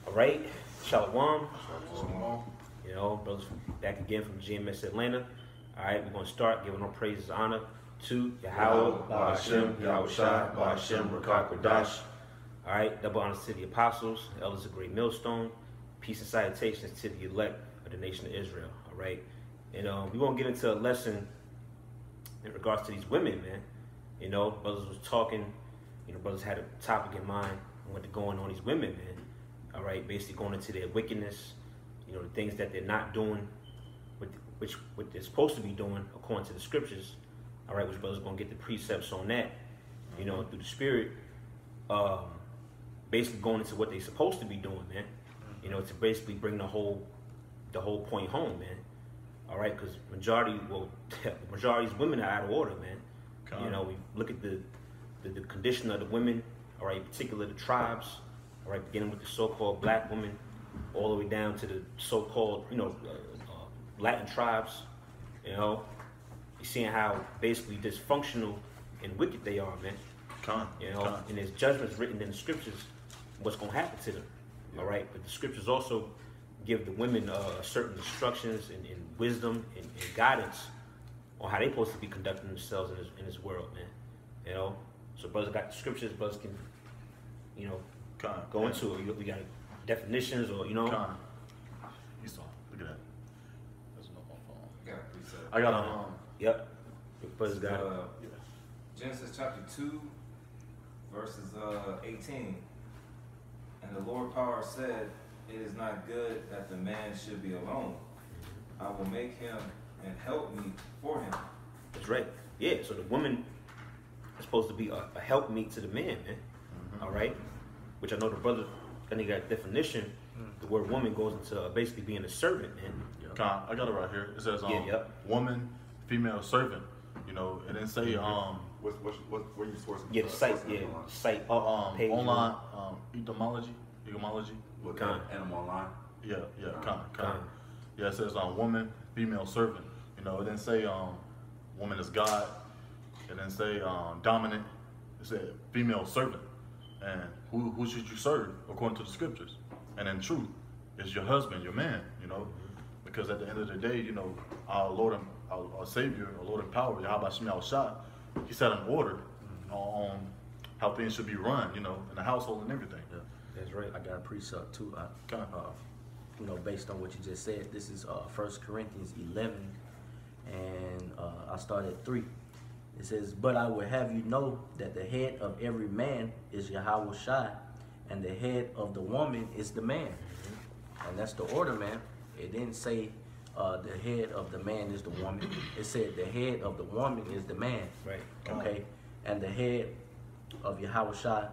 All right, Shalom. Shalom. You know, brothers back again from GMS Atlanta. All right, we're going to start giving all praises and honor to Yahweh, Ba'ashem, Yahweh Shai, Ba'ashem, Rakak Radash. All right, double honors to the apostles, the elders of Great Millstone. Peace and salutations to the elect of the nation of Israel. All right, and we're going to get into a lesson in regards to these women, man. You know, brothers was talking, you know, brothers had a topic in mind on what going on these women, man. All right, basically going into their wickedness, you know, the things that they're not doing, what they're supposed to be doing according to the scriptures. All right, which brothers gonna get the precepts on that, you know, through the spirit. Basically going into what they're supposed to be doing, man. You know, to basically bring the whole point home, man. All right, because majority of women are out of order, man. You know, we look at the condition of the women, all right, in particular the tribes. All right, beginning with the so-called black women, all the way down to the so-called, you know, Latin tribes. You know, you're seeing how basically dysfunctional and wicked they are, man. You know, and there's judgments written in the scriptures what's going to happen to them. All right, but the scriptures also give the women certain instructions and wisdom and guidance on how they're supposed to be conducting themselves in this world, man. You know, so brothers got the scriptures, brothers can, you know, go into it. We got definitions, or you know. You saw. Look at that. That's not my phone. Got a preset. I got a Yep. Brothers got it. Genesis chapter 2, verses 18. And the Lord power said, "It is not good that the man should be alone. I will make him and help me for him." That's right. Yeah. So the woman is supposed to be a helpmeet to the man, man. All right. Which I know the brother, I think got definition. The word woman goes into basically being a servant, man. I got it right here. It says woman, female servant. You know, it didn't say Where you sourcing? Yeah, the site. Yeah, site. Page online etymology. With animal online. Yeah, Yeah, it says woman, female servant. You know, it didn't say woman is God. It didn't say dominant. It said female servant. And who should you serve according to the scriptures? And in truth, it's your husband, your man, you know, because at the end of the day, you know, our Lord and our Savior, our Lord and power, Yahweh Shai Shai, he set an order on how things should be run, you know, in the household and everything. Yeah. That's right. I got a precept too. You know, based on what you just said, this is 1 Corinthians 11, and I start at 3. It says, "But I will have you know that the head of every man is Yahweh Shai, and the head of the woman is the man." And that's the order, man. It didn't say the head of the man is the woman. It said the head of the woman is the man. Right. Okay. And the head of Yahweh Shai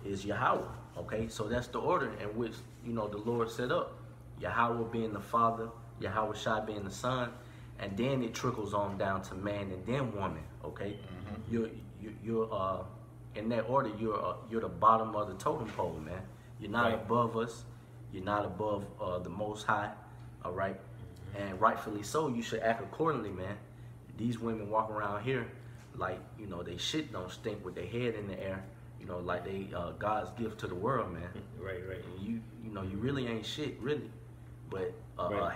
is Yahweh. Okay. So that's the order in which, you know, the Lord set up. Yahweh being the Father, Yahweh Shai being the Son. And then it trickles on down to man and then woman, okay? You're in that order. You're the bottom of the totem pole, man. You're not above us. You're not above the Most High, all right? And rightfully so. You should act accordingly, man. These women walk around here like, you know, they shit don't stink with their head in the air, you know, like they God's gift to the world, man. Right. And you know, you really ain't shit, really, but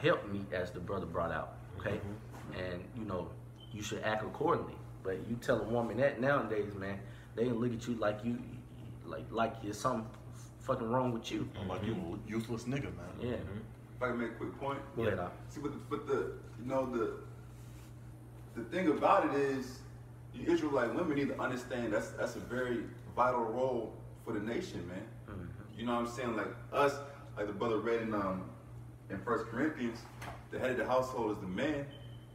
help me, as the brother brought out. Okay, and you know, you should act accordingly. But you tell a woman that nowadays, man, they look at you like you, like there's something fucking wrong with you. Like you a useless nigga, man. Yeah. If I can make a quick point. Go ahead, Al. See, but the you know the thing about it is, you Israelite women need to understand that's a very vital role for the nation, man. You know what I'm saying? Like us, like the brother read in 1 Corinthians. The head of the household is the man,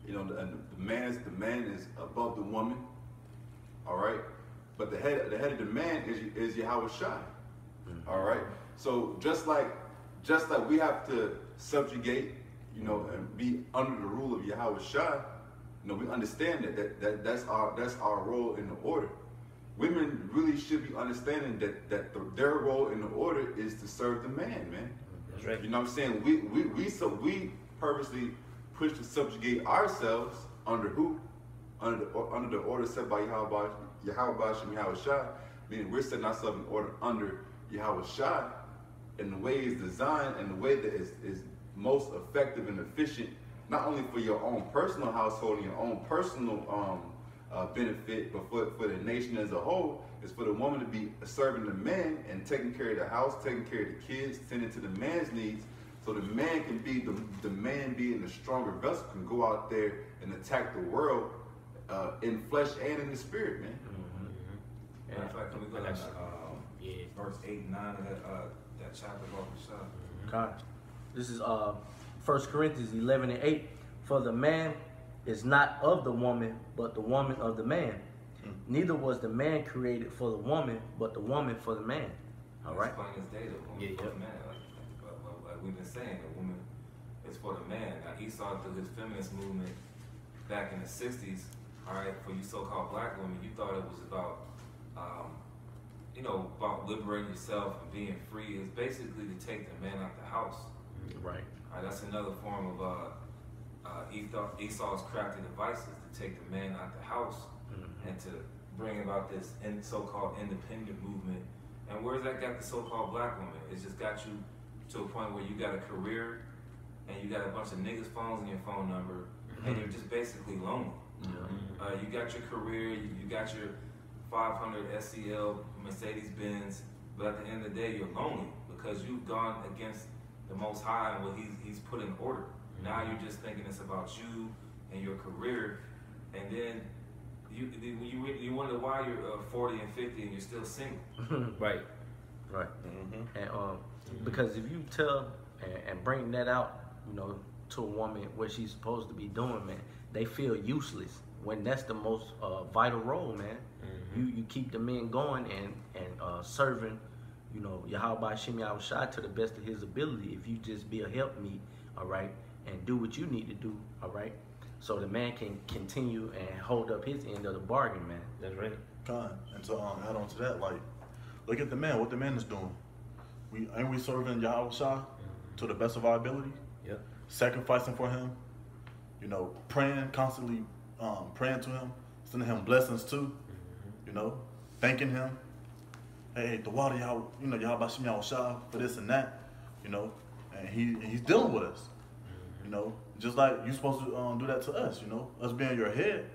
you know, and the man is above the woman, all right. But the head of the man is Yahweh Shai, all right. So just like we have to subjugate, you know, and be under the rule of Yahweh Shai, you know, we understand that's our role in the order. Women really should be understanding that their role in the order is to serve the man, man. That's right. You know what I'm saying? We purposely push to subjugate ourselves under who? Under the order set by Yahweh Shai, meaning we're setting ourselves in order under Yahweh Shai, and the way it's designed and the way that is most effective and efficient, not only for your own personal household and your own personal benefit, but for the nation as a whole, is for the woman to be serving the man and taking care of the house, taking care of the kids, tending to the man's needs, so the man can be the man being the stronger vessel can go out there and attack the world in flesh and in the spirit, man. And in fact, can we go to verse 8 and 9 of that chapter about the shop? God. This is 1 Corinthians 11 and 8. For the man is not of the woman, but the woman of the man. Neither was the man created for the woman, but the woman for the man. All right. It's plain as day, the woman for the man. Like we've been saying, the woman is for the man. Now Esau, through his feminist movement back in the 60s, all right, for you so-called black women, you thought it was about about liberating yourself and being free. Is basically to take the man out the house. Right. All right, that's another form of Esau's crafty devices to take the man out the house and to bring about this so-called independent movement. And where's that got the so-called black woman? It's just got you to a point where you got a career and you got a bunch of niggas' phones in your phone number and you're just basically lonely. You got your career, you got your 500 SEL Mercedes-Benz, but at the end of the day, you're lonely because you've gone against the Most High and what he's put in order. Now you're just thinking it's about you and your career, and then you wonder why you're 40 and 50 and you're still single. Right. And because if you tell and bring that out, to a woman what she's supposed to be doing, man, they feel useless when that's the most vital role, man. You keep the men going and serving, Yahweh Shem Yahushua to the best of his ability. If you just be a helpmeet, all right, and do what you need to do, all right, so the man can continue and hold up his end of the bargain, man. That's right. And to add on to that, like, look at the man, what the man is doing. We serving Yahushua to the best of our ability. Yep. Sacrificing for him, praying constantly, praying to him, sending him blessings too, thanking him. Hey, the water, Yahweh Shem Yahushua for this and that, and he's dealing with us, just like you're supposed to do that to us, us being your head,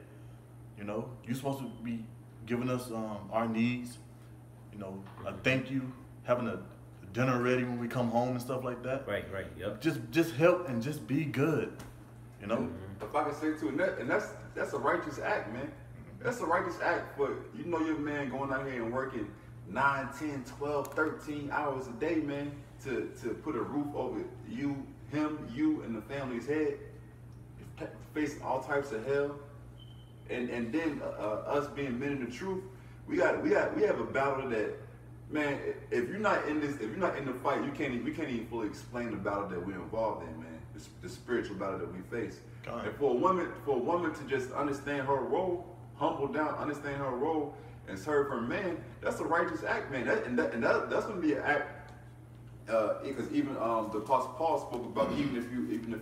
you're supposed to be giving us our needs, a thank you, having a dinner ready when we come home and stuff like that. Right, yep. Just help and just be good, If I can say too, and that's a righteous act, man. That's a righteous act for your man going out here and working 9, 10, 12, 13 hours a day, man, to put a roof over you, and the family's head, facing all types of hell, and then us being men of the truth, we have a battle that, man, if you're not in the fight, we can't even fully explain the battle that we're involved in, man. The spiritual battle that we face. And for a woman to just understand her role, humble down, understand her role, and serve her man, that's a righteous act, man. That's gonna be an act, because even the Apostle Paul spoke about even if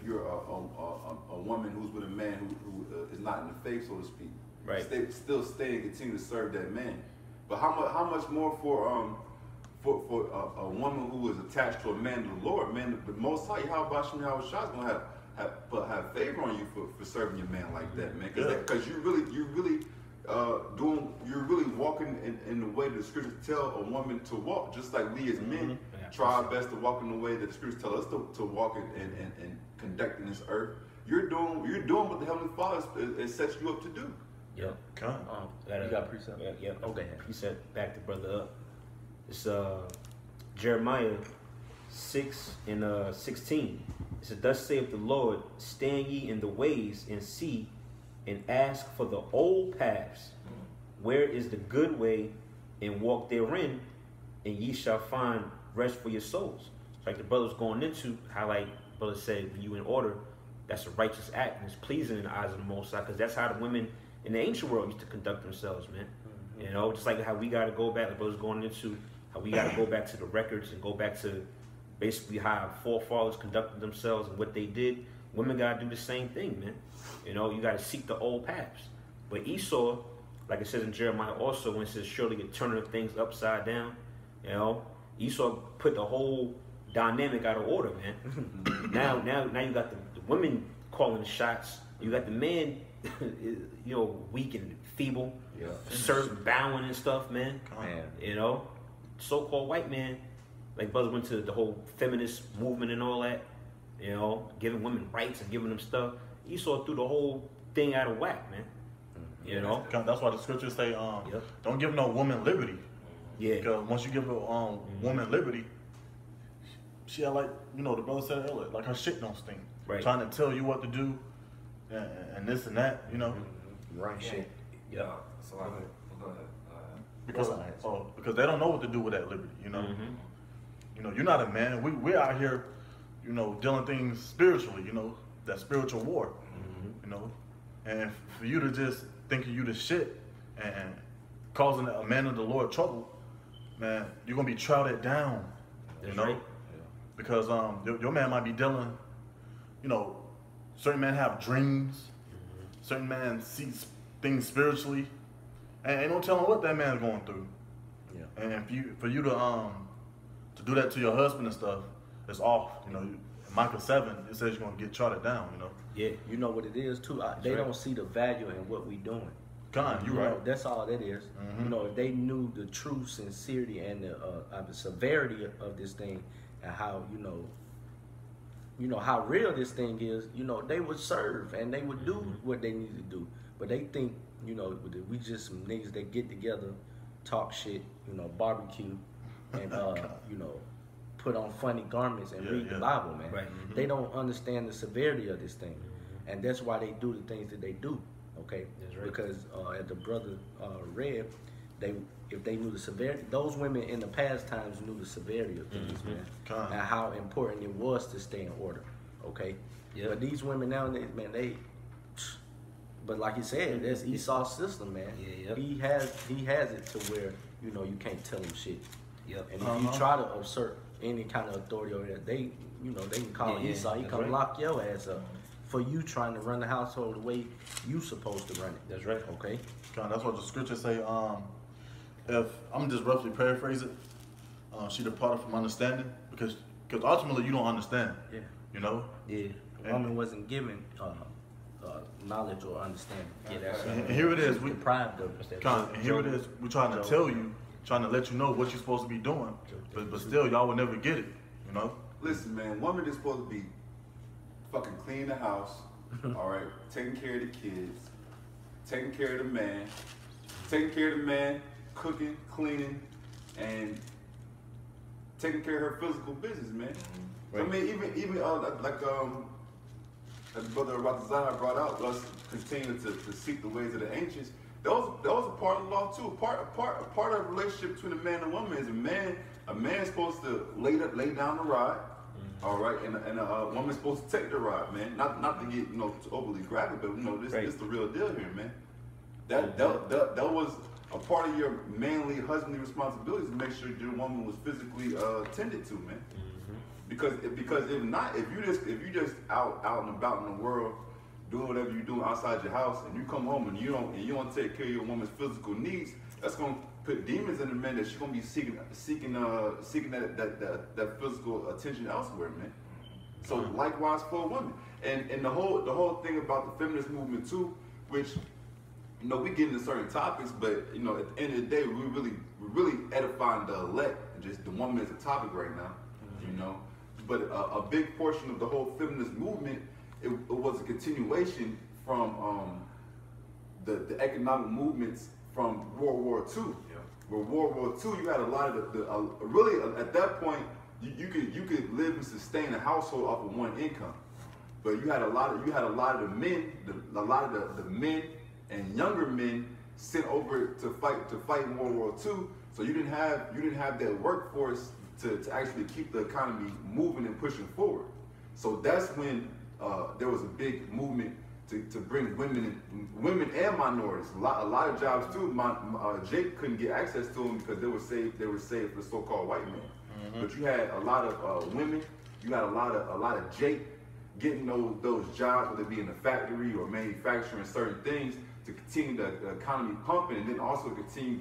you're a woman who's with a man who is not in the faith, so to speak, right? Still stay and continue to serve that man. But how much more for a woman who is attached to a man of the Lord, man? The Most High, how about Shem Yahushua is gonna have favor on you for serving your man like that, man. Because you're really walking in the way that the scriptures tell a woman to walk, just like we as men try our best to walk in the way that the scriptures tell us to walk and conduct in this earth. You're doing what the Heavenly Father has set you up to do. Yep. You got precept? Yeah. Okay. Precept, back the brother up. It's Jeremiah 6 and 16. It says, "Thus saith the Lord, stand ye in the ways and see, and ask for the old paths. Where is the good way, and walk therein, and ye shall find rest for your souls." It's like the brother's going into how, like brother said, when you in order, that's a righteous act and it's pleasing in the eyes of the Most High, because that's how the women in the ancient world used to conduct themselves, man. Just like how we got to go back, the brother's going into how we got to go back to the records and go back to basically how our forefathers conducted themselves and what they did. Women got to do the same thing, man. You got to seek the old paths. But Esau, like it says in Jeremiah also, when it says, surely you're turning things upside down, Esau put the whole dynamic out of order, man. now you got the women calling the shots. You got the men, weak and feeble, serving, bowing and stuff, man. So-called white man, like Buzz went to the whole feminist movement and all that, giving women rights and giving them stuff. He saw through the whole thing out of whack, man. That's why the scriptures say, don't give no woman liberty. Yeah. Because once you give a woman liberty, she had, like, the brother said earlier, like her shit don't stink. Right. Trying to tell you what to do and this and that, Right shit. Yeah. So go ahead. Because they don't know what to do with that liberty, You're not a man. We're out here, dealing things spiritually, that spiritual war, And for you to just think you the shit and causing a man of the Lord trouble, man, you're gonna be trouted down. That's right. Because your man might be dealing, certain men have dreams, certain men see things spiritually, and ain't no telling what that man's going through. Yeah. And for you to do that to your husband and stuff, it's off. In Micah 7, it says you're gonna get trotted down. Yeah. You know what it is too. They don't see the value in what we doing. You right. That's all that is. If they knew the true sincerity and the severity of this thing, and how how real this thing is, they would serve and they would do what they need to do. But they think, we just some niggas that get together, talk shit, barbecue, and put on funny garments and read the Bible, man. Right. They don't understand the severity of this thing, and that's why they do the things that they do. Okay, that's right. Because as the brother read, if they knew the severity, those women in the past times knew the severity of things, man, and how important it was to stay in order. Okay, but these women nowadays, man, but like you said, that's Esau's system, man. He has it to where you can't tell him shit. And if you try to assert any kind of authority over that, they can call Esau. He come lock your ass up for you trying to run the household the way you supposed to run it. That's right. Okay. That's what the scriptures say. If I'm just roughly paraphrase it, she departed from understanding because ultimately you don't understand. Yeah. Yeah. The woman wasn't given knowledge or understanding. Yeah, that's right. And here it is. We deprived of it. And here it is. We're trying to tell you, trying to let you know what you're supposed to be doing, but still y'all will never get it. Listen, man, woman is supposed to be fucking cleaning the house, all right, taking care of the kids, taking care of the man, cooking, cleaning, and taking care of her physical business, man. Right. I mean, even as Brother Ratazah brought out, us continuing to seek the ways of the ancients. That was a part of the law too. A part of the relationship between a man and a woman is a man's supposed to lay down the rod, all right, and a woman's supposed to take the rod, man. Not to get overly graphic, but this is the real deal here, man. That was a part of your manly husbandly responsibilities to make sure your woman was physically tended to, man. Because if not, if you just out and about in the world doing whatever you're doing outside your house, and you come home and you don't take care of your woman's physical needs, that's gonna put demons in the man that she's gonna be seeking that physical attention elsewhere, man. So likewise for a woman, and the whole thing about the feminist movement too, which we get into certain topics, but at the end of the day, we're really edifying the elect, and just the woman is a topic right now, But a big portion of the whole feminist movement, it was a continuation from the economic movements from World War II. Yeah. Where World War II, you had a lot of really at that point you could live and sustain a household off of one income, but you had a lot of the men, the men and younger men sent over to fight in World War II. So you didn't have that workforce to actually keep the economy moving and pushing forward. So that's when there was a big movement to bring women and minorities. A lot of jobs too. Jake couldn't get access to them because they were saved for the so-called white man. But you had a lot of women. You had a lot of Jake getting those jobs, whether it be in the factory or manufacturing certain things, to continue the economy pumping, and then also continue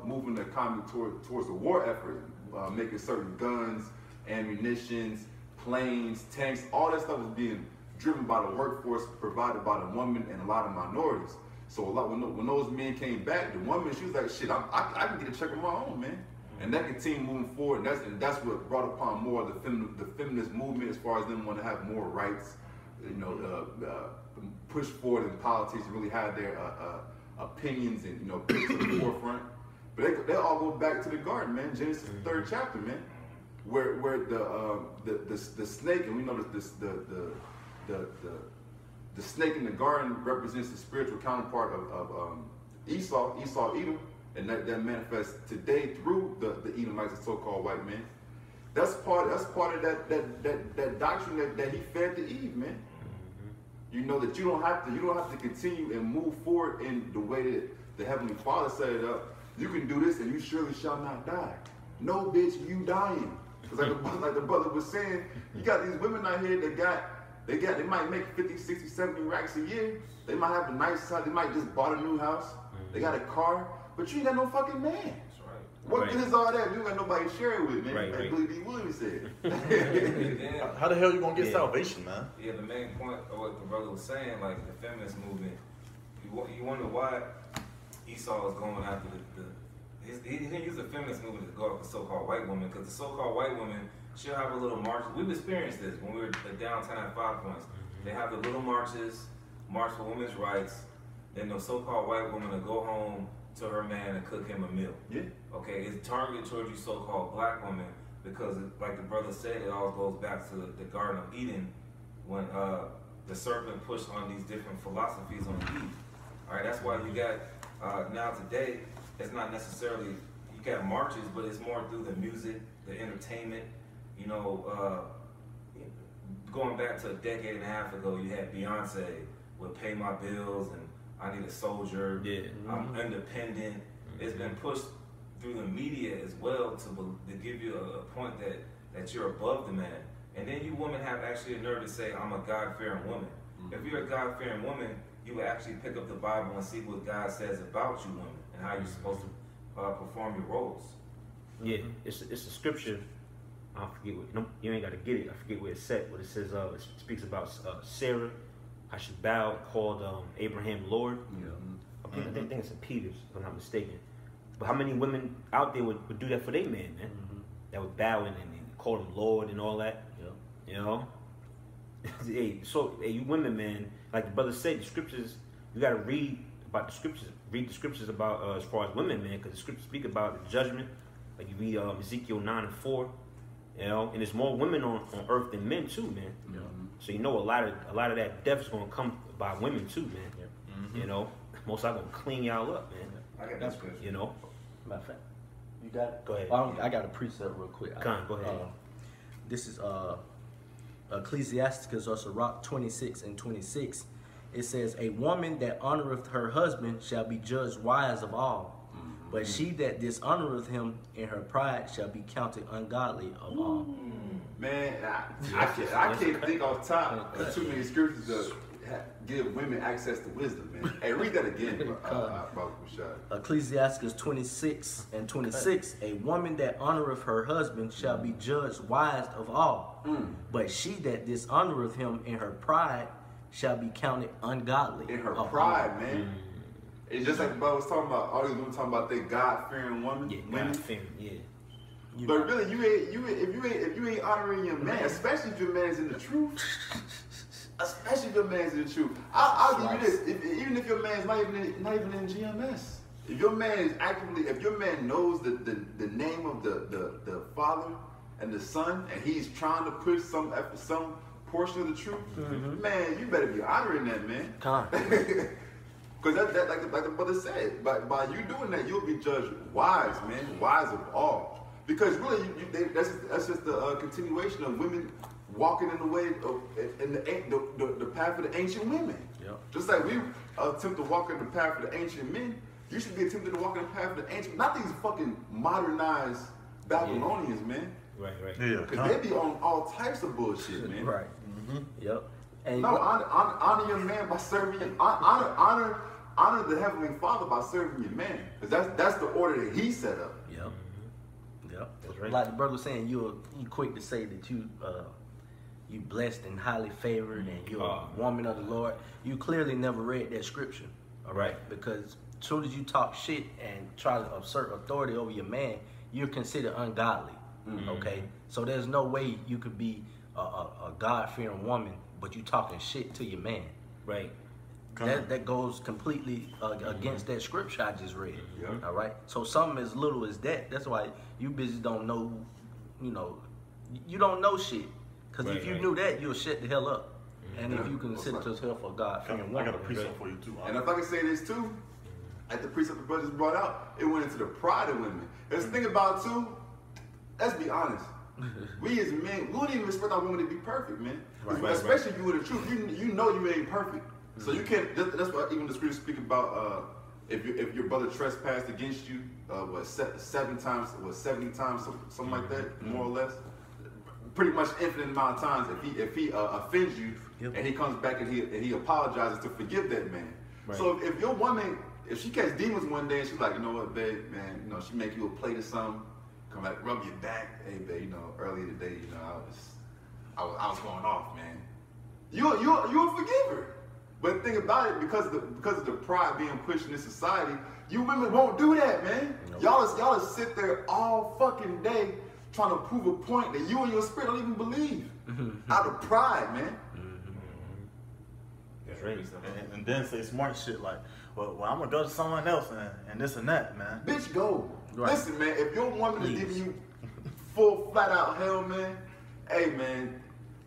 moving the economy towards the war effort, making certain guns ammunitions, planes, tanks, all that stuff was being driven by the workforce provided by the woman and a lot of minorities. So a lot when those men came back, the woman, she was like, shit, I can get a check on my own, man. And that continued moving forward, and that's what brought upon more of the feminist movement as far as them want to have more rights, you know, push forward in politics and really have their opinions and, you know, push to the forefront. But they all go back to the garden, man. Genesis 3rd chapter, man, where the snake, and we know the snake in the garden represents the spiritual counterpart of Esau, Edom, and that manifests today through the Edomites, the so-called white men. That's part of that doctrine that he fed to Eve, man. You know that you don't have to continue and move forward in the way that the Heavenly Father set it up. You can do this and you surely shall not die. No, bitch, you dying. Because like the brother was saying, you got these women out here they might make 50, 60, 70 racks a year. They might have a nice house. They might just bought a new house. They got a car, but you ain't got no fucking man. That's right. What good is all that? You ain't got nobody to share it with, man. Right, Like Billy D. Williams said. How the hell you gonna get salvation, man? Yeah, the main point of what the brother was saying, like the feminist movement, you wonder why Esau was going after he didn't use the feminist movement to go after the so-called white woman, because the so-called white woman, she'll have a little march. We've experienced this when we were downtown at 5 Points. They have the little marches, march for women's rights. Then the so-called white woman will go home to her man and cook him a meal. Yeah. Okay, it's targeted towards you so-called black women because, like the brother said, it all goes back to the Garden of Eden when the serpent pushed on these different philosophies on Eve. All right, that's why you got now today. It's not necessarily you got marches, but it's more through the music, the entertainment. You know, going back to a decade and a half ago, you had Beyonce with "Pay My Bills" and "I Need a Soldier." Yeah. I'm independent. It's been pushed through the media as well to give you a point that you're above the man. And then you women have actually a nerve to say, I'm a God-fearing woman. If you're a God-fearing woman, you would actually pick up the Bible and see what God says about you women and how you're supposed to perform your roles. Yeah, it's a scripture. I forget what, no, you ain't got to get it. I forget where it's set, but it says, it speaks about Sarah, how she bowed, called Abraham Lord. Yeah. I think it's in Peters, if I'm not mistaken. But how many women out there would do that for their man, man? That would bow and call him Lord and all that. Yeah. You know? Hey, you women, man, like the brother said, the scriptures, you got to read about the scriptures. Read the scriptures about as far as women, man, because the scriptures speak about the judgment. Like you read Ezekiel 9:4, you know, and there's more women on earth than men too, man. Yeah. So you know a lot of that death is gonna come by women too, man. Yeah. You know, most are gonna clean y'all up, man. I got that scripture. You know. Matter of fact, you got it? Go ahead. I got a precept real quick. Go ahead. This is Ecclesiasticus or Sirach 26 and 26. It says, a woman that honoreth her husband shall be judged wise of all. But she that dishonoreth him in her pride shall be counted ungodly of all. Man, I can't think off top of too many scriptures to give women access to wisdom, man. Hey, read that again, Brother Rashad. Ecclesiasticus 26 and 26. A woman that honoreth her husband shall be judged wise of all. But she that dishonoreth him in her pride shall be counted ungodly. In her pride, man. It's just like the brother was talking about, all these women talking about they God-fearing women. Yeah, women. God-fearing, yeah. But really, if you ain't honoring your man, especially if your man's in the truth, especially if your man's in the truth, I'll give you this. Even if your man's not even in GMS, if your man is actively, if your man knows the name of the Father and the Son, and he's trying to push some portion of the truth, man, you better be honoring that man. Because that like the brother said, by you doing that, you'll be judged wise, man, wise of all. Because really, that's just the continuation of women walking in the way of in the path of the ancient women. Yep. Just like we attempt to walk in the path of the ancient men, you should be attempting to walk in the path of the ancient. Not these fucking modernized Babylonians, man. Right. Yeah. Because they be on all types of bullshit, man. Right. Yep. And no, honor your man by serving him. Honor the Heavenly Father by serving your man. Because that's the order that he set up. Yep. That's right. Like the brother was saying, you quick to say that you blessed and highly favored and you're a woman of the Lord. You clearly never read that scripture, all right? Because as soon as you talk shit and try to assert authority over your man, you're considered ungodly, okay? So there's no way you could be a God-fearing woman, but you talking shit to your man. Right. That goes completely against that scripture I just read, all right? So something as little as that, that's why you bitches don't know, you don't know shit. Because if you knew that, you'll shut the hell up. And if you consider yourself a God-fearing woman. I got a precept for you too. And if I can say this too, at the precept the brothers brought out, it went into the pride of women. There's the thing about too, let's be honest. We as men, we wouldn't even expect our women to be perfect, man. Especially if you were the truth. You know you ain't perfect. So you can't, that's why even the scripture speak about if your brother trespassed against you, 70 times, something like that, more or less. Pretty much infinite amount of times if he offends you and he comes back and he apologizes to forgive that man. Right. So if your woman, if she catches demons one day and she's like, you know what, babe, man, she make you a plate or something, come back, rub your back, hey babe, earlier today, I was going off, man. You'll forgive her. But the thing about it, because of the pride being pushed in this society, you women won't do that, man. Nope. Y'all sit there all fucking day trying to prove a point that you and your spirit don't even believe. Out of pride, man. That's right. And then say smart shit like, well, I'm gonna go to someone else and this and that, man. Bitch, go. Right. Listen, man, if your woman is giving you full flat out hell, man, hey man,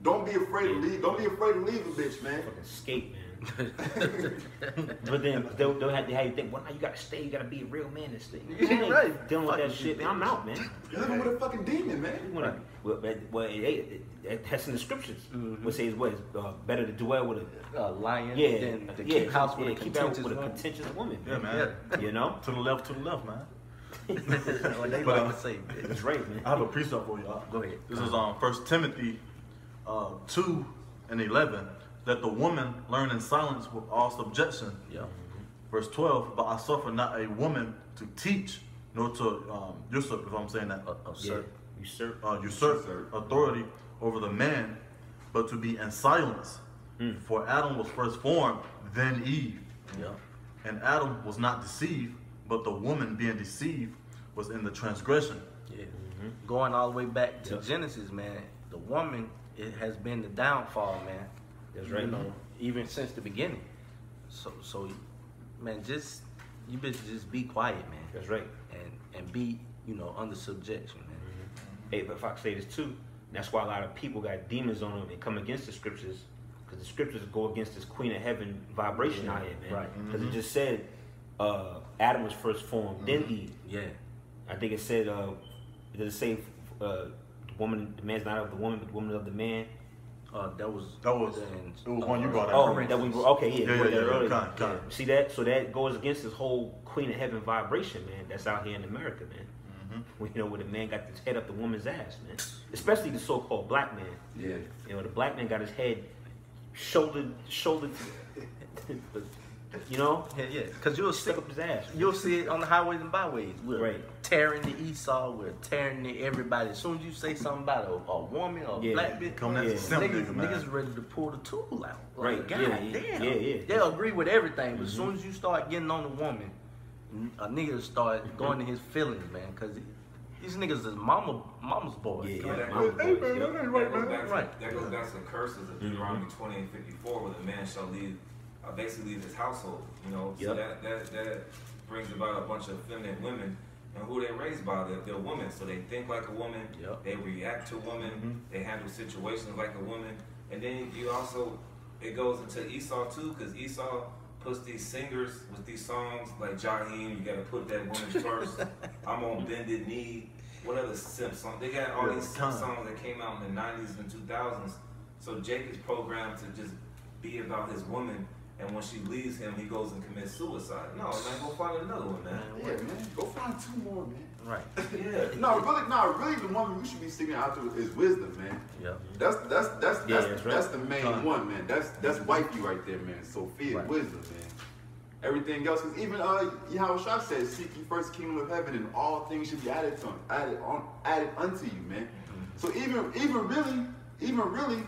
don't be afraid to leave. Don't be afraid to leave a bitch, man. Fucking skate, man. But then they'll have to have you think, well, now you gotta stay, you gotta be a real man and stay. You right. Dealing with that shit, man, I'm out, man. You're living with a fucking demon, man. That's in the scriptures. What says what? It's better to dwell with a lion than to keep house with a contentious woman. Yeah, man. Yeah. To the left, man. Like they like to say, that's right, man. I have a precept for you. Go ahead. This is 1 Timothy 2:11. That the woman learn in silence with all subjection. Yeah. Verse 12. But I suffer not a woman to teach, nor to usurp, if I'm saying that. Usurp authority over the man, but to be in silence. For Adam was first formed, then Eve. Yeah. And Adam was not deceived, but the woman being deceived was in the transgression. Yeah. Going all the way back to Genesis, man, the woman, it has been the downfall, man. That's right. Even since the beginning. So man, you bitches just be quiet, man. That's right. And be, under subjection, man. Hey, but if I say this too, that's why a lot of people got demons on them and come against the scriptures, because the scriptures go against this Queen of Heaven vibration out here, man. Right. Because it just said Adam was first formed, then Eve. Yeah. I think it said, did it say the man's not of the woman, but the woman of the man? That was one you brought out. Oh, that we were okay. Yeah. See that? So that goes against this whole Queen of Heaven vibration, man. That's out here in America, man. Where the man got his head up the woman's ass, man. Especially the so-called black man. Yeah. The black man got his head shoulder. Yeah. Because you'll see up his ass. You'll see it on the highways and byways. We're right. tearing the Esau. We're tearing everybody. As soon as you say something about a woman or a black bitch, niggas ready to pull the tool out. Like, damn. They'll agree with everything, but as soon as you start getting on the woman, a nigga start going to his feelings, man. Because these niggas is mama's boys. That goes back to the curses of Deuteronomy 20:54, where the man shall basically leave his household, So that brings about a bunch of feminine women, and who they're raised by, they're women, so they think like a woman, they react to women, they handle situations like a woman, and then it goes into Esau too, because Esau puts these singers with these songs like Jaheim, you gotta put that woman first, I'm on bended knee, what other simp song? They got all these simp songs that came out in the 90s and 2000s, so Jake is programmed to just be about his woman. And when she leaves him, he goes and commits suicide. No, man, go find another one, man. Yeah, man, go find two more, man. Right. Yeah. Really, the woman we should be seeking out to is wisdom, man. Yeah. That's the main one, man. That's wifey right there, man. Sophia, wisdom, man. everything else. Because even Yahushua says, "Seek ye first the kingdom of heaven, and all things should be added unto you, man." So even really,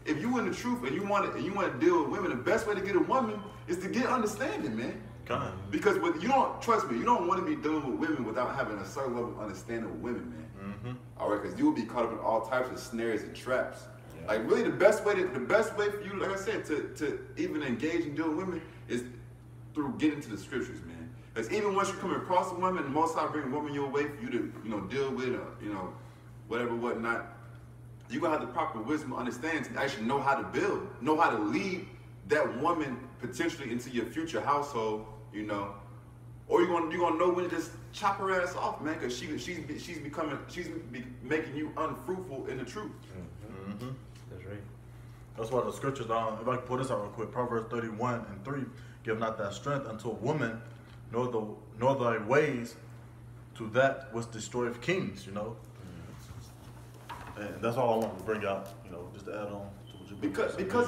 if you in the truth and you want to deal with women, the best way to get a woman is to get understanding, man. Because you don't trust me, you don't want to be dealing with women without having a certain level of understanding of women, man. All right, because you will be caught up in all types of snares and traps. Yeah. Like really, the best way for you, like I said, to even engage and deal with women is through getting to the scriptures, man. Because even once you come across a woman, the Most High bring a woman your way for you to deal with, whatever, whatnot. You gonna have the proper wisdom, understanding to actually know how to build, know how to lead that woman potentially into your future household, or you're gonna know when to just chop her ass off, man, because she's making you unfruitful in the truth. That's right. That's why the scriptures, if I can pull this out real quick, Proverbs 31:3, give not that strength unto a woman, nor thy ways to that which destroyeth kings, And that's all I wanted to bring out, just to add on to what you because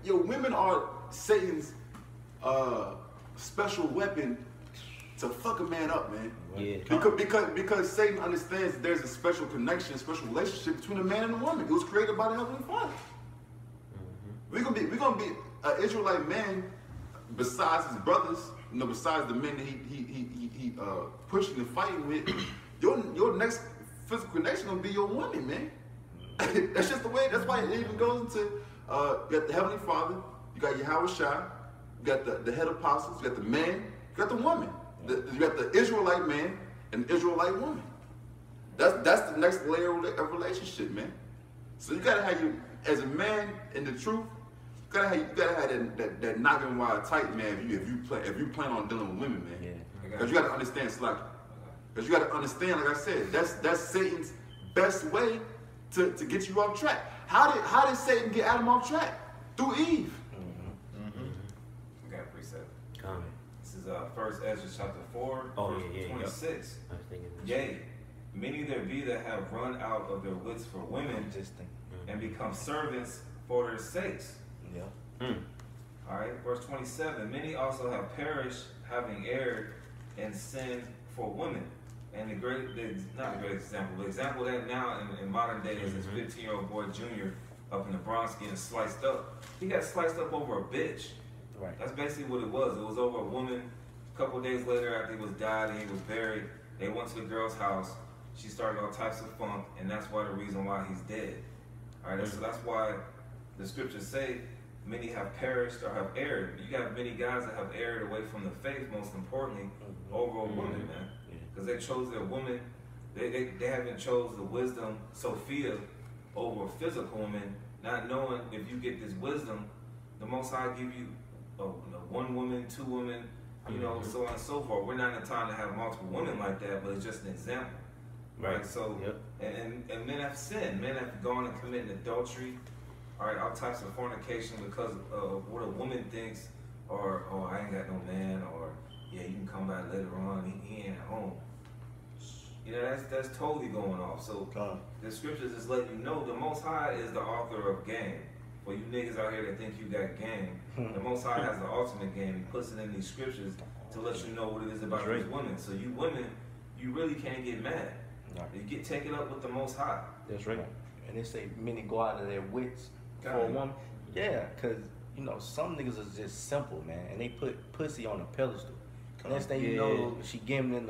women are Satan's special weapon to fuck a man up, man. Yeah. Because Satan understands there's a special connection, a special relationship between a man and a woman. It was created by the Heavenly Father. We're gonna be an Israelite man besides his brothers, besides the men that he pushing and fighting with. Your next physical connection gonna be your woman, man. That's just the way. That's why it even goes into you got the Heavenly Father, you got Yahushua, you got the head apostles, you got the man, you got the woman. You got the Israelite man and the Israelite woman. That's the next layer of relationship, man. So you gotta have as a man in the truth, you gotta have that knocking wire tight, man. If you plan on dealing with women, man, because you gotta understand slack. Because you gotta understand, like I said, that's Satan's best way to get you off track. How did Satan get Adam off track? Through Eve. We got a precept. Comment. This is 1 Ezra chapter 4, verse 26. I was thinking this. Yea, many there be that have run out of their wits for women and become servants for their sakes. All right, verse 27. Many also have perished, having erred and sinned for women. And not a great example, but example that now in modern days is this 15-year-old boy Junior up in the Bronx getting sliced up. He got sliced up over a bitch. Right. That's basically what it was. It was over a woman. A couple of days later, after he was died and he was buried, they went to the girl's house. She started all types of funk, and that's the reason why he's dead. All right, so that's why the scriptures say many have perished or have erred. You got many guys that have erred away from the faith, most importantly, over a woman, man. Because they chose their woman. They haven't chose the wisdom, Sophia, over a physical woman, not knowing if you get this wisdom, the Most High give you one woman, two women, so on and so forth. We're not in a time to have multiple women like that, but it's just an example. Right? So, and men have sinned. Men have gone and committed adultery, all types of fornication because of what a woman thinks, or, oh, I ain't got no man, or, yeah, you can come back later on, he ain't at home. That's totally going off. So the scriptures just let you know the Most High is the author of game. For you niggas out here that think you got game, the Most High has the ultimate game. He puts it in these scriptures to let you know what it is about these women. So you women, you really can't get mad. You get taken up with the Most High. That's right. And they say many go out of their wits for a woman. Yeah, because some niggas is just simple, man, and they put pussy on a pedestal. Next thing you know, she getting in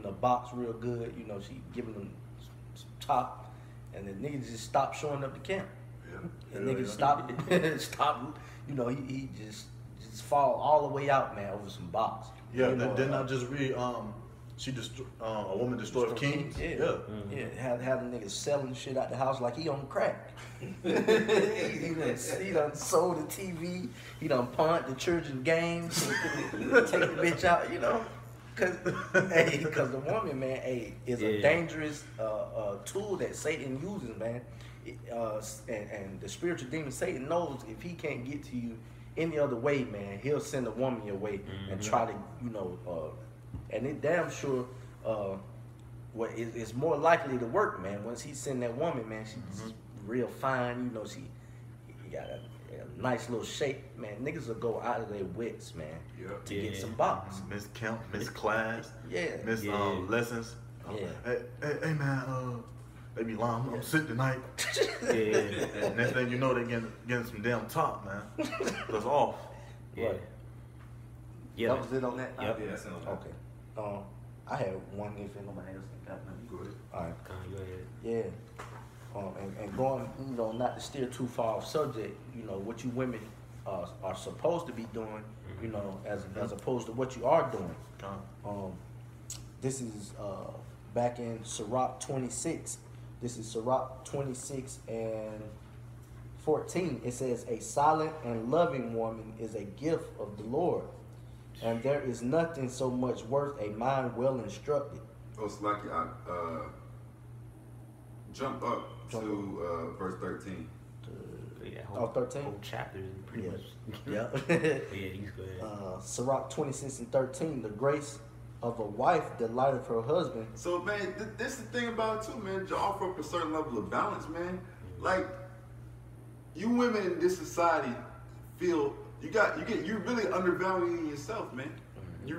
the box real good. She giving them some top, and the niggas just stop showing up to camp. And niggas stop. He just fall all the way out, man, over some box. Yeah, didn't I just read? A woman destroyed kings. Yeah. Have the niggas selling shit out the house like he on crack. he done sold the TV. He done pawned the children's games. Take the bitch out, Cause the woman, man, is a dangerous tool that Satan uses, man. And the spiritual demon Satan knows if he can't get to you any other way, man, he'll send a woman your way and try to, and it damn sure it's more likely to work, man. Once he send that woman, man, she's real fine, she got nice little shape, man, niggas will go out of their wits, man, to get some box. Miss count, miss class, miss lessons. Hey man, they be lying. I'm sick tonight. And next thing you know, they getting some damn top, man. That's off. Right. Yeah. That was it on that? Yeah, that's it on that. Okay. I had one if nobody else got nothing. Go ahead. All right. Go ahead. Yeah. And going, not to steer too far off subject, what you women are supposed to be doing, as opposed to what you are doing. This is back in Sirach 26. This is Sirach 26 and 14. It says, a silent and loving woman is a gift of the Lord, and there is nothing so much worth a mind well instructed. Oh, Slacky, jump up to verse 13. Whole, 13? Whole chapter is pretty much. Yeah. He's good. Sirach 26 and 13. The grace of a wife delighteth her husband. So, man, this is the thing about it, too, man. To offer up a certain level of balance, man. Like, you women in this society feel you're really undervaluing yourself, man. You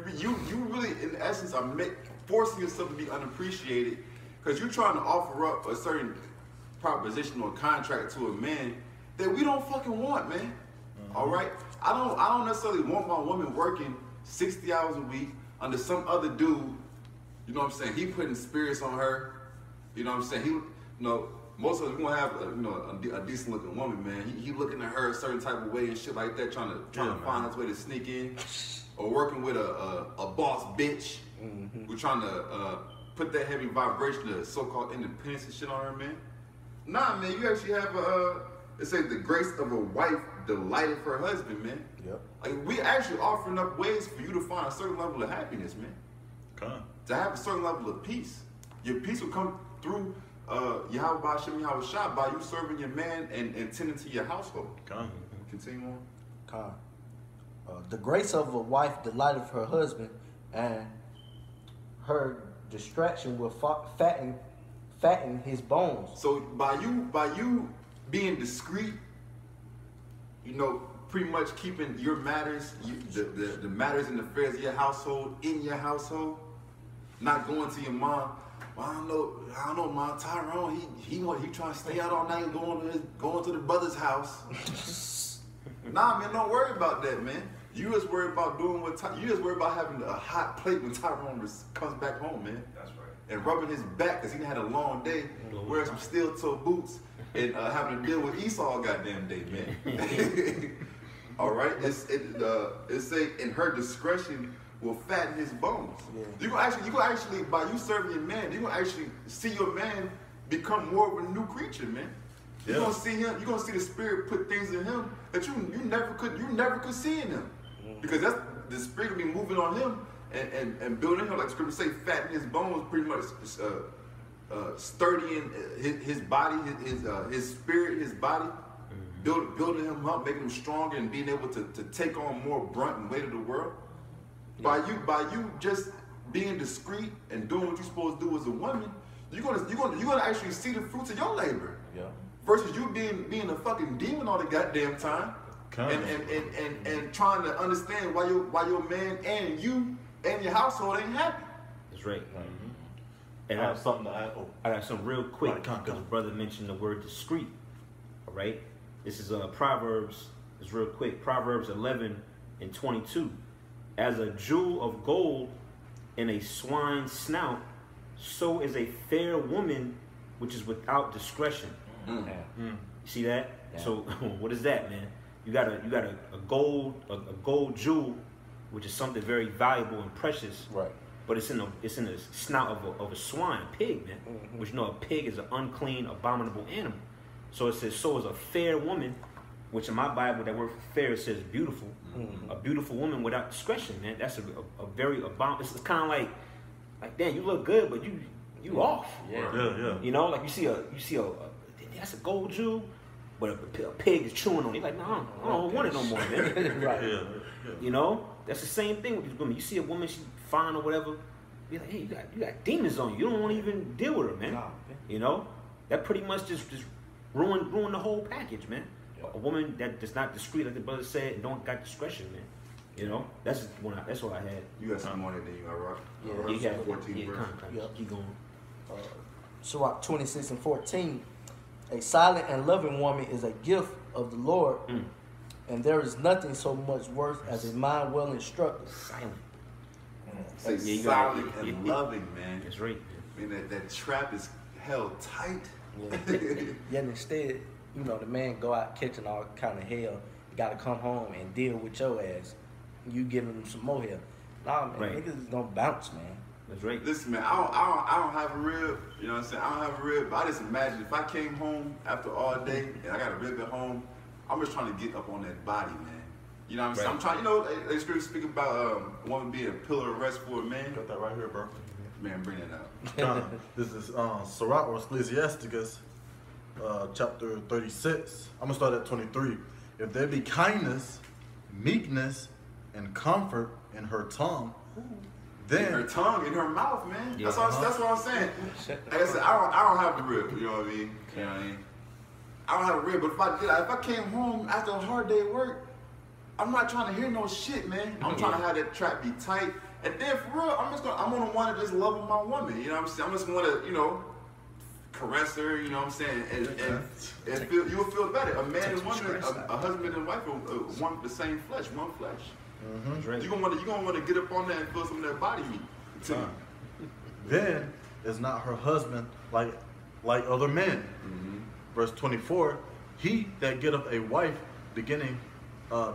really, in essence, are forcing yourself to be unappreciated because you're trying to offer up a certain proposition or contract to a man that we don't fucking want, man. All right, I don't necessarily want my woman working 60 hours a week under some other dude. You know what I'm saying? He putting spirits on her. You know what I'm saying? Most of us gonna have a decent looking woman, man. He looking at her a certain type of way and shit like that, trying to find his way to sneak in, or working with a boss bitch. We're trying to put that heavy vibration of so-called independence and shit on her, man. Nah, man, you actually have it says the grace of a wife delighted her husband, man. Yep. Like, we actually offering up ways for you to find a certain level of happiness, man. Okay. To have a certain level of peace. Your peace will come through Yahweh Ba'Shem Yahweh Shah by you serving your man and tending to your household. Okay. Continue on. The grace of a wife delighteth her husband, and her distraction will fatten his bones. So by you being discreet, pretty much keeping your matters, the matters and affairs of your household in your household, not going to your mom. Well, I don't know, Mom. Tyrone, he trying to stay out all night, going to the brother's house. Nah, man, don't worry about that, man. You just worry about you just worry about having a hot plate when Tyrone comes back home, man. That's right. And rubbing his back because he had a long day, wearing some steel-toe boots, and having to deal with Esau all goddamn day, man. All right, it say in her discretion will fatten his bones. Yeah. You can actually by you serving your man, you gonna actually see your man become more of a new creature, man. You're gonna see him. You're gonna see the spirit put things in him that you never could see in him, because that's the spirit will be moving on him and building him, like the scripture say, fatten his bones, pretty much sturdying his body, his spirit, his body, building him up, making him stronger, and being able to take on more brunt and weight of the world. By you just being discreet and doing what you're supposed to do as a woman, you're gonna actually see the fruits of your labor. Yeah. Versus you being a fucking demon all the goddamn time, and trying to understand why your man and you and your household ain't happy. That's right. And I have something to add. I got some real quick because the brother mentioned the word discreet. All right, this is Proverbs. It's real quick. Proverbs 11 and 22. As a jewel of gold in a swine's snout, so is a fair woman which is without discretion. You see that? Yeah. So what is that, man? You got a gold jewel, which is something very valuable and precious. Right. But it's in the snout of a swine, a pig, man. Which a pig is an unclean, abominable animal. So it says, so is a fair woman, which in my Bible, that word for fair says beautiful. A beautiful woman without discretion, man. That's a very abominable. It's kind of like, damn, you look good, but you off. Yeah. Like you see a that's a gold jewel, but a pig is chewing on it. Like, no, I don't want it no more, man. Right. Yeah. That's the same thing with these women. You see a woman, she's fine or whatever. You're like, hey, you got demons on you. You don't want to even deal with her, man. That pretty much just ruin the whole package, man. A woman that is not discreet, like the brother said, don't got discretion, man. You know, that's what I had. You got some more than you got, Rock. Yeah. You got 14 verse. Yep. Keep going. Sirach 26 and 14. A silent and loving woman is a gift of the Lord, and there is nothing so much worth as a mind well instructed. Silent. Say Yeah, silent and loving, man. That's right. I mean, that trap is held tight. Yet instead, you know, the man go out catching all kind of hell. You got to come home and deal with your ass. You giving him some more hell. Nah, man, Right. niggas is gonna bounce, man. That's right. Listen, man, I don't have a rib. You know what I'm saying? I don't have a rib, but I just imagine if I came home after all day and I got a rib at home, I'm just trying to get up on that body, man. You know what I'm saying? Right. I'm trying, you know, they speak about a woman being a pillar of rest for a man. Got that right here, bro. Man, bring that out. Con, this is Sirach or Ecclesiasticus, chapter 36. I'm gonna start at 23. If there be kindness, meekness, and comfort in her tongue, then In her tongue, in her mouth, man. Yeah. That's what I'm saying. Like I said, I don't have a rib. You know what I mean? You know what I mean? I don't have a rib, but if I came home after a hard day of work, I'm not trying to hear no shit, man. I'm trying to have that trap be tight. And then for real, I'm gonna want to just love on my woman. You know what I'm saying? I'm just gonna, you know, caress her. You know what I'm saying? And feel, you'll feel better. A man and woman, a husband and wife are one the same flesh, one flesh. That's right. You're gonna want to get up on that and feel some of that body heat. too. then is not her husband like other men. Verse 24, he that getteth a wife beginneth a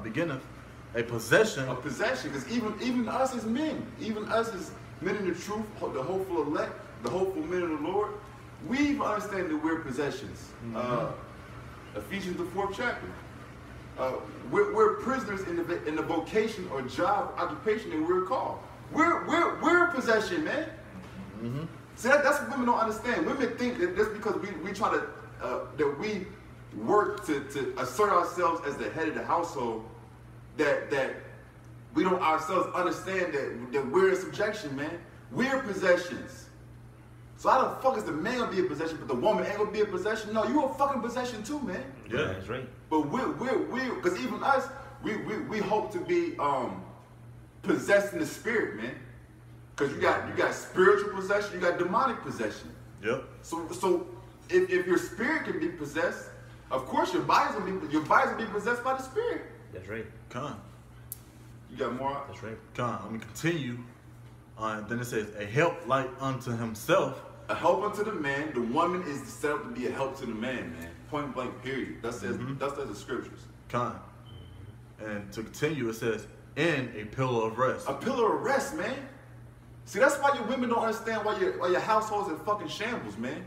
possession. A possession, because even us as men, even us as men in the truth, the hopeful elect, the hopeful men of the Lord, we understand that we're possessions. Ephesians the 4th chapter. We're prisoners in the vocation or job occupation that we're called. We're a possession, man. See, that's what women don't understand. Women think that just because we try to that we work to assert ourselves as the head of the household, that we don't ourselves understand that we're in subjection, man. We're possessions. So how the fuck is the man gonna be a possession, but the woman ain't gonna be a possession? No, you a fucking possession too, man. Yeah, that's right. But we're because even us, we hope to be possessed in the spirit, man. Because you got spiritual possession, you got demonic possession. Yep. So if your spirit can be possessed, of course your body's gonna be possessed by the spirit. That's right. Con. You got more? That's right. Con. Let me continue. Then it says, a help like unto himself. A help unto the man. The woman is set up to be a help to the man, man. Point blank, period. That says the scriptures. Con. And to continue, it says, in a pillar of rest. A pillar of rest, man. See, that's why your women don't understand why your household's in fucking shambles, man.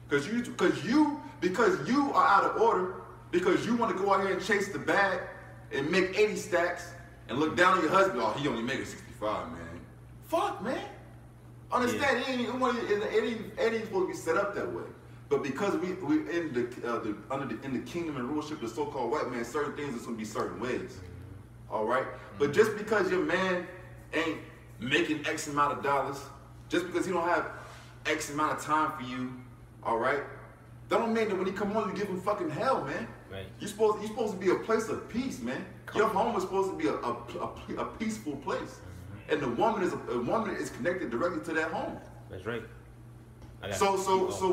Because you are out of order. Because you want to go out here and chase the bag and make 80 stacks and look down on your husband. Oh, he only making 65, man. Fuck, man. Understand? Yeah. It ain't supposed to be set up that way. But because we're in the kingdom and rulership of the so-called white man, certain things are going to be certain ways. All right? But just because your man ain't making X amount of dollars, just because he don't have X amount of time for you, all right? That don't mean that when he come home, you give him fucking hell, man. Right. You're supposed to be a place of peace, man. Your home is supposed to be a peaceful place. And the woman is connected directly to that home. That's right. So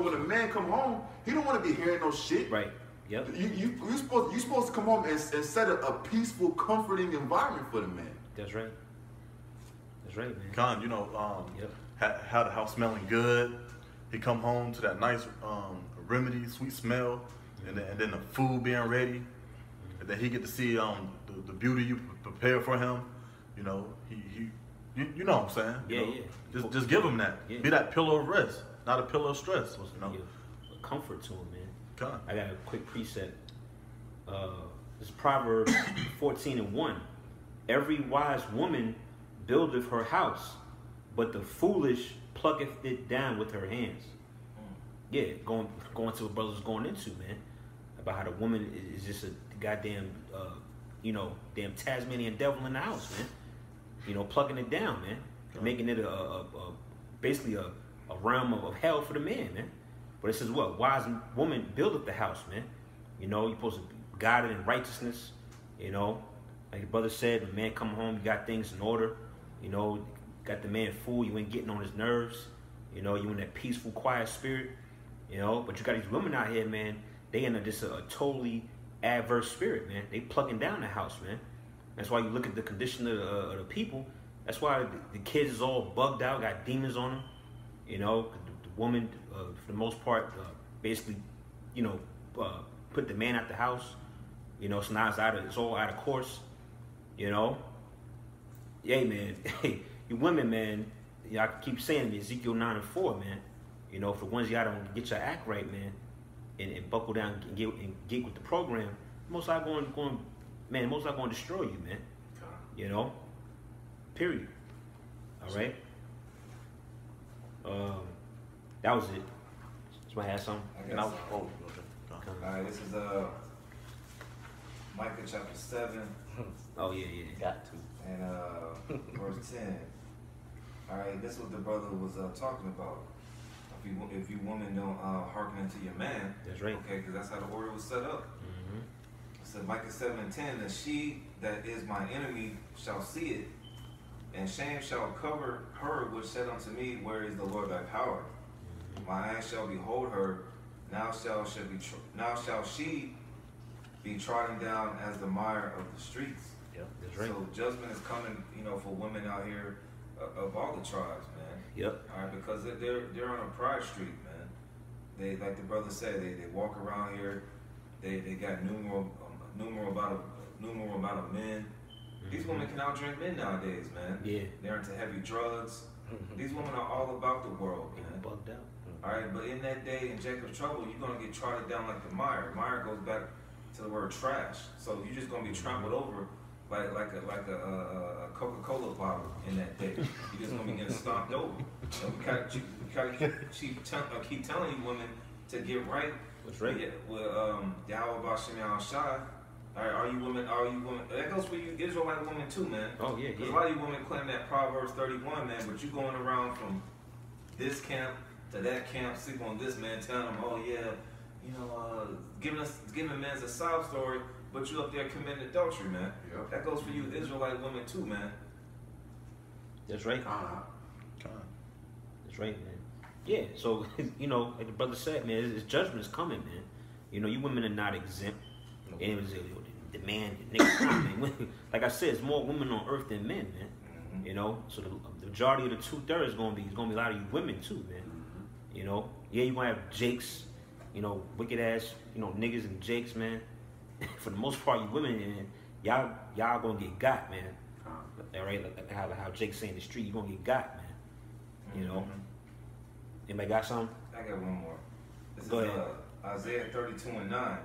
when a man come home, he don't want to be hearing no shit. Right. Yep. You supposed to come home and set a peaceful, comforting environment for the man. That's right. That's right, man. Con, you know, how the house smelling good. He come home to that nice remedy, sweet smell, and then the food being ready. And then he get to see the beauty you prepare for him. You know, you know what I'm saying? Yeah, you know, yeah. Just give him that. Yeah. Be that pillow of rest, not a pillow of stress. Supposed to You know? give a comfort to him, man. Con. I got a quick precept. This Proverbs 14:1. Every wise woman buildeth her house, but the foolish plucketh it down with her hands. Yeah, going to what brothers going into, man, about how the woman is just a goddamn, damn Tasmanian devil in the house, man. You know, plucking it down, man, making it basically a realm of hell for the man, man. But it says what? Wise woman buildeth the house, man. You know, you're supposed to guided in righteousness. You know, like the brother said, when man come home, you got things in order. You know, got the man food, you ain't getting on his nerves. You know, you in that peaceful, quiet spirit. You know, but you got these women out here, man. They in just a totally adverse spirit, man. They plugging down the house, man. That's why you look at the condition of the people. That's why the kids is all bugged out, got demons on them. You know, the woman, for the most part, basically, you know, put the man out the house. You know, so now it's all out of course. You know, yeah, man. Hey, you women, man. Y'all keep saying it, Ezekiel 9:4, man. You know, for the ones y'all don't get your act right, man, and buckle down and get with the program, most likely going to destroy you, man. You know, period. All right. That was it. Somebody had something. All right, this is Micah chapter 7. Oh yeah. Got to. And verse 10. All right, this is what the brother was talking about. If you women don't hearken unto your man, That's right. Okay, because that's how the order was set up. Mm-hmm. It said Micah 7:10, and she that is my enemy shall see it, and shame shall cover her which said unto me, where is the Lord thy power? Mm-hmm. My eyes shall behold her. Now shall she be trodden down as the mire of the streets. Yep, that's right. So judgment is coming, you know, for women out here of all the tribes, man. Yep. All right, because they're on a pride street, man. They, like the brother said, they walk around here. They got numerous amount of men. These women can outdrink men nowadays, man. Yeah. They're into heavy drugs. These women are all about the world, man. Bugged out. All right, but in that day, in Jacob's trouble, you're gonna get trodden down like the mire. Mire goes back to the word trash. So you're just gonna be trampled over like a Coca-Cola bottle in that day. You're just gonna be getting stomped over. And we gotta keep telling you women to get right. That's right. With Yahweh Bashem Yahweh Shai. All right, are you women? That goes for you Israelite women too, man. Oh yeah. Because a lot of you women claim that Proverbs 31, man, but you going around from this camp to that camp, sleep on this man, telling them, oh yeah, you know, giving men a sob story, but you up there committing adultery, man. Yep. That goes for you Israelite women too, man. That's right. That's right, man. Yeah. So you know, like the brother said, man, it's judgment is coming, man. You know, you women are not exempt. And it was the man, the nigga, man. Like I said, it's more women on earth than men, man. Mm-hmm. You know, so the majority of the 2/3 is gonna be a lot of you women too, man. You know, yeah, you gonna have jakes, you know, wicked ass, you know, niggas and jakes, man. For the most part, you women, and y'all gonna get got, man. All right, like how Jake say in the street, you gonna get got, man. You know. Anybody got something? I got one more. This Go is ahead. Isaiah 32:9.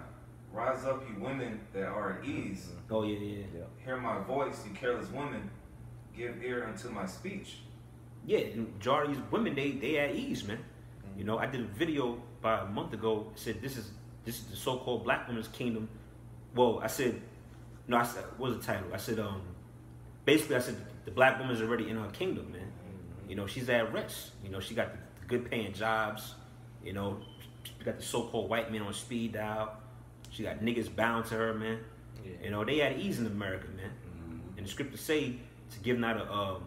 Rise up, you women that are at ease. Oh yeah. Hear my voice, you careless women. Give ear unto my speech. Yeah, the majority of these women, they at ease, man. You know, I did a video about a month ago. Said this is the so-called black woman's kingdom. Well, I said what was the title? I said basically I said the black woman's already in her kingdom, man. You know, she's at rest. You know, she got the good paying jobs. You know, she got the so-called white man on speed dial. She got niggas bound to her, man. Yeah. You know, they at ease in America, man. And the scriptures say to give not a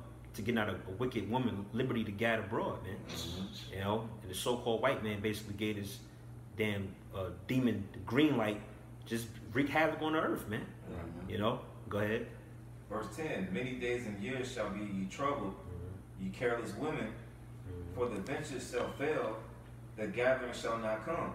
wicked woman liberty to gad abroad, man. You know, and the so-called white man basically gave this damn demon the green light, just wreak havoc on the earth, man. You know, go ahead. Verse 10, many days and years shall be ye troubled, ye careless women, for the benches shall fail, the gathering shall not come.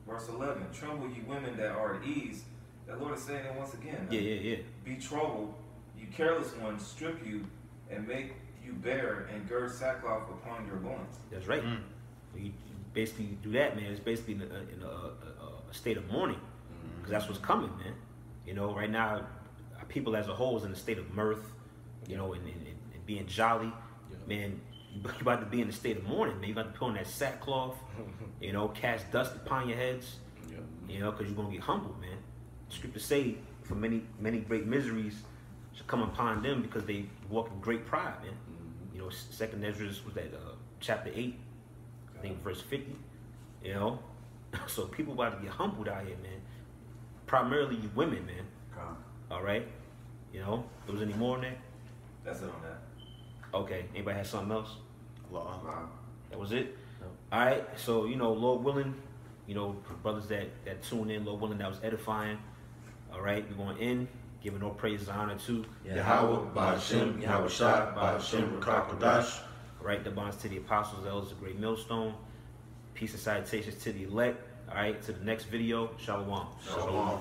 Verse 11, tremble ye women that are at ease. The Lord is saying it once again. Yeah. Be troubled, you careless ones, strip you, and make you bare, and gird sackcloth upon your loins. That's right. You basically do that, man. It's basically in a state of mourning, because that's what's coming, man. You know, right now, our people as a whole is in a state of mirth, you know, and being jolly. Man, you're about to be in a state of mourning, man. You're about to put on that sackcloth, you know, cast dust upon your heads, you know, because you're going to get humbled, man. The scriptures say, for many great miseries shall come upon them because they walk in great pride, man. You know, 2nd Ezra was that chapter 8, I think verse 50, you know. So people about to get humbled out here, man. primarily women, man. Con. All right, you know, there was any more in there? That's it on that. Okay, anybody have something else? Wow. That was it? No. All right, so, you know, Lord willing, you know, for brothers that tune in, Lord willing, that was edifying. All right, we're going to end, giving all praise and honor to Yahweh, Ba'ashem, Yahweh Shah, Ba'ashem, Rakakodash. all right, the bonds to the apostles, the elders, the great millstone. Peace and salutations to the elect. All right, to the next video. Shalom. Shalom.